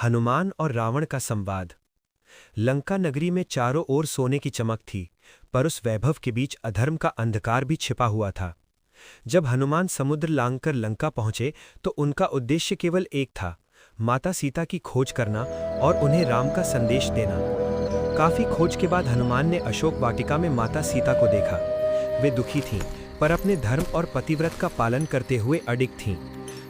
हनुमान और रावण का संवाद। लंका नगरी में चारों ओर सोने की चमक थी, पर उस वैभव के बीच अधर्म का अंधकार भी छिपा हुआ था। जब हनुमान समुद्र लांघकर लंका पहुंचे तो उनका उद्देश्य केवल एक था, माता सीता की खोज करना और उन्हें राम का संदेश देना। काफी खोज के बाद हनुमान ने अशोक वाटिका में माता सीता को देखा। वे दुखी थीं, पर अपने धर्म और पतिव्रत का पालन करते हुए अडिग थीं।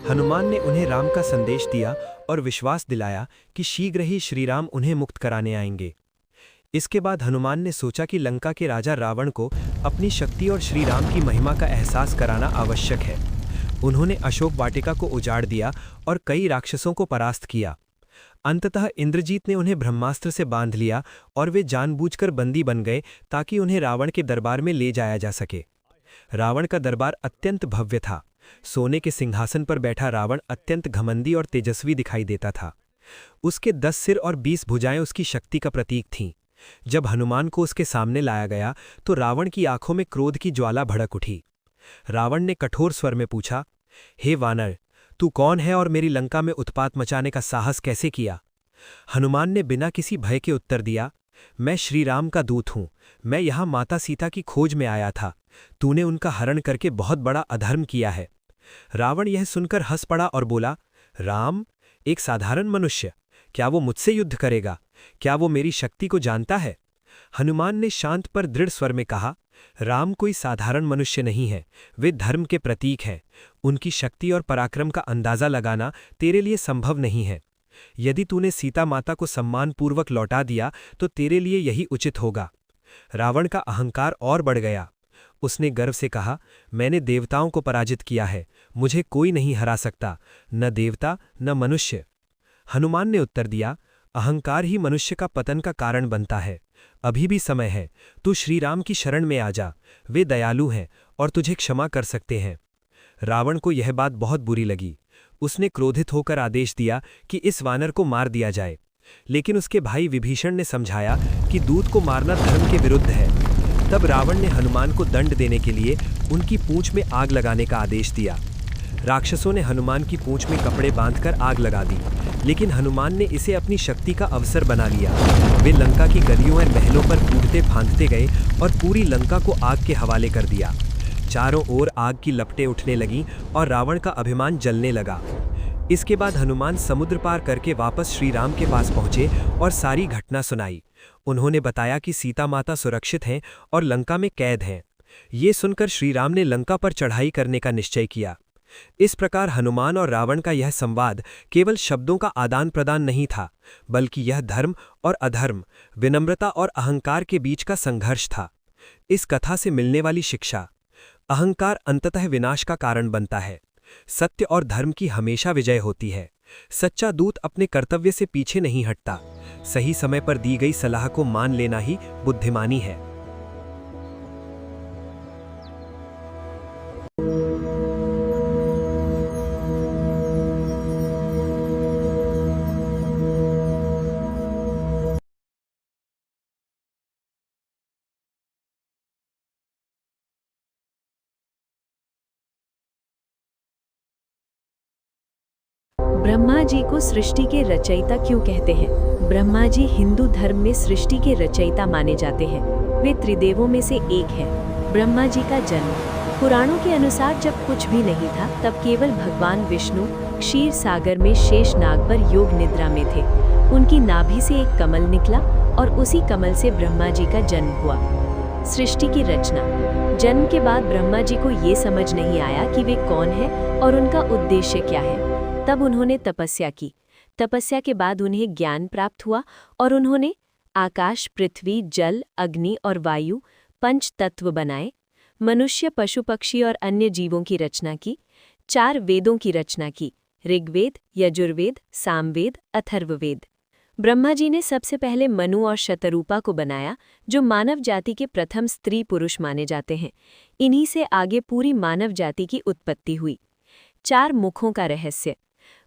हनुमान ने उन्हें राम का संदेश दिया और विश्वास दिलाया कि शीघ्र ही श्रीराम उन्हें मुक्त कराने आएंगे। इसके बाद हनुमान ने सोचा कि लंका के राजा रावण को अपनी शक्ति और श्रीराम की महिमा का एहसास कराना आवश्यक है। उन्होंने अशोक वाटिका को उजाड़ दिया और कई राक्षसों को परास्त किया। अंततः इंद्रजीत ने उन्हें ब्रह्मास्त्र से बांध लिया और वे जानबूझकर बंदी बन गए ताकि उन्हें रावण के दरबार में ले जाया जा सके। रावण का दरबार अत्यंत भव्य था। सोने के सिंहासन पर बैठा रावण अत्यंत घमंडी और तेजस्वी दिखाई देता था। उसके 10 सिर और 20 भुजाएं उसकी शक्ति का प्रतीक थीं। जब हनुमान को उसके सामने लाया गया तो रावण की आंखों में क्रोध की ज्वाला भड़क उठी। रावण ने कठोर स्वर में पूछा, हे वानर, तू कौन है और मेरी लंका में उत्पात मचाने का साहस कैसे किया? हनुमान ने बिना किसी भय के उत्तर दिया, मैं श्रीराम का दूत हूं। मैं यहां माता सीता की खोज में आया था। तूने उनका हरण करके बहुत बड़ा अधर्म किया है। रावण यह सुनकर हंस पड़ा और बोला, राम, एक साधारण मनुष्य, क्या वो मुझसे युद्ध करेगा? क्या वो मेरी शक्ति को जानता है? हनुमान ने शांत पर दृढ़ स्वर में कहा, राम कोई साधारण मनुष्य नहीं है, वे धर्म के प्रतीक हैं। उनकी शक्ति और पराक्रम का अंदाजा लगाना तेरे लिए संभव नहीं है। यदि तूने सीता माता को सम्मानपूर्वक लौटा दिया तो तेरे लिए यही उचित होगा। रावण का अहंकार और बढ़ गया। उसने गर्व से कहा, मैंने देवताओं को पराजित किया है, मुझे कोई नहीं हरा सकता, न देवता न मनुष्य। हनुमान ने उत्तर दिया, अहंकार ही मनुष्य का पतन का कारण बनता है। अभी भी समय है, तू श्रीराम की शरण में आ जा। वे दयालु हैं और तुझे क्षमा कर सकते हैं। रावण को यह बात बहुत बुरी लगी। उसने क्रोधित होकर आदेश दिया कि इस वानर को मार दिया जाए, लेकिन उसके भाई विभीषण ने समझाया कि दूत को मारना धर्म के विरुद्ध है। तब रावण ने हनुमान को दंड देने के लिए उनकी पूंछ में आग लगाने का आदेश दिया। राक्षसों ने हनुमान की पूंछ में कपड़े बांधकर आग लगा दी, लेकिन हनुमान ने इसे अपनी शक्ति का अवसर बना लिया। वे लंका की गलियों और महलों पर कूदते फांदते गए और पूरी लंका को आग के हवाले कर दिया। चारों ओर आग की लपटें उठने लगीं और रावण का अभिमान जलने लगा। इसके बाद हनुमान समुद्र पार करके वापस श्रीराम के पास पहुंचे और सारी घटना सुनाई। उन्होंने बताया कि सीता माता सुरक्षित हैं और लंका में कैद हैं। ये सुनकर श्रीराम ने लंका पर चढ़ाई करने का निश्चय किया। इस प्रकार हनुमान और रावण का यह संवाद केवल शब्दों का आदान प्रदान नहीं था, बल्कि यह धर्म और अधर्म, विनम्रता और अहंकार के बीच का संघर्ष था। इस कथा से मिलने वाली शिक्षा, अहंकार अंततः विनाश का कारण बनता है। सत्य और धर्म की हमेशा विजय होती है। सच्चा दूत अपने कर्तव्य से पीछे नहीं हटता। सही समय पर दी गई सलाह को मान लेना ही बुद्धिमानी है। ब्रह्मा जी को सृष्टि के रचयिता क्यों कहते हैं? ब्रह्मा जी हिंदू धर्म में सृष्टि के रचयिता माने जाते हैं। वे त्रिदेवों में से एक हैं। ब्रह्मा जी का जन्म, पुराणों के अनुसार जब कुछ भी नहीं था तब केवल भगवान विष्णु क्षीर सागर में शेष नाग पर योग निद्रा में थे। उनकी नाभि से एक कमल निकला और उसी कमल से ब्रह्मा जी का जन्म हुआ। सृष्टि की रचना, जन्म के बाद ब्रह्मा जी को ये समझ नहीं आया कि वे कौन है और उनका उद्देश्य क्या है। तब उन्होंने तपस्या की। तपस्या के बाद उन्हें ज्ञान प्राप्त हुआ और उन्होंने आकाश, पृथ्वी, जल, अग्नि और वायु 5 तत्व बनाए। मनुष्य, पशु, पक्षी और अन्य जीवों की रचना की। 4 वेदों की रचना की, ऋग्वेद, यजुर्वेद, सामवेद, अथर्ववेद। ब्रह्मा जी ने सबसे पहले मनु और शतरूपा को बनाया, जो मानव जाति के प्रथम स्त्री पुरुष माने जाते हैं। इन्हीं से आगे पूरी मानव जाति की उत्पत्ति हुई। 4 मुखों का रहस्य,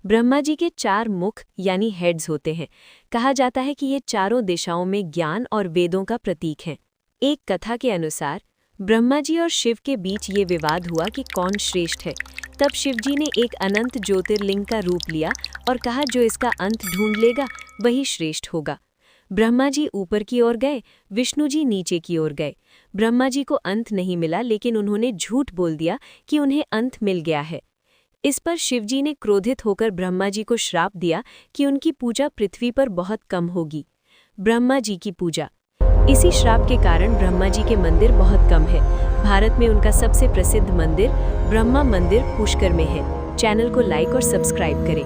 ब्रह्मा जी के 4 मुख यानी हेड्स होते हैं। कहा जाता है कि ये चारों दिशाओं में ज्ञान और वेदों का प्रतीक हैं। एक कथा के अनुसार ब्रह्मा जी और शिव के बीच ये विवाद हुआ कि कौन श्रेष्ठ है। तब शिव जी ने एक अनंत ज्योतिर्लिंग का रूप लिया और कहा जो इसका अंत ढूंढ लेगा वही श्रेष्ठ होगा। ब्रह्मा जी ऊपर की ओर गए, विष्णु जी नीचे की ओर गए। ब्रह्मा जी को अंत नहीं मिला, लेकिन उन्होंने झूठ बोल दिया कि उन्हें अंत मिल गया है। इस पर शिव जी ने क्रोधित होकर ब्रह्मा जी को श्राप दिया कि उनकी पूजा पृथ्वी पर बहुत कम होगी। ब्रह्मा जी की पूजा। इसी श्राप के कारण ब्रह्मा जी के मंदिर बहुत कम है। भारत में उनका सबसे प्रसिद्ध मंदिर ब्रह्मा मंदिर पुष्कर में है। चैनल को लाइक और सब्सक्राइब करें।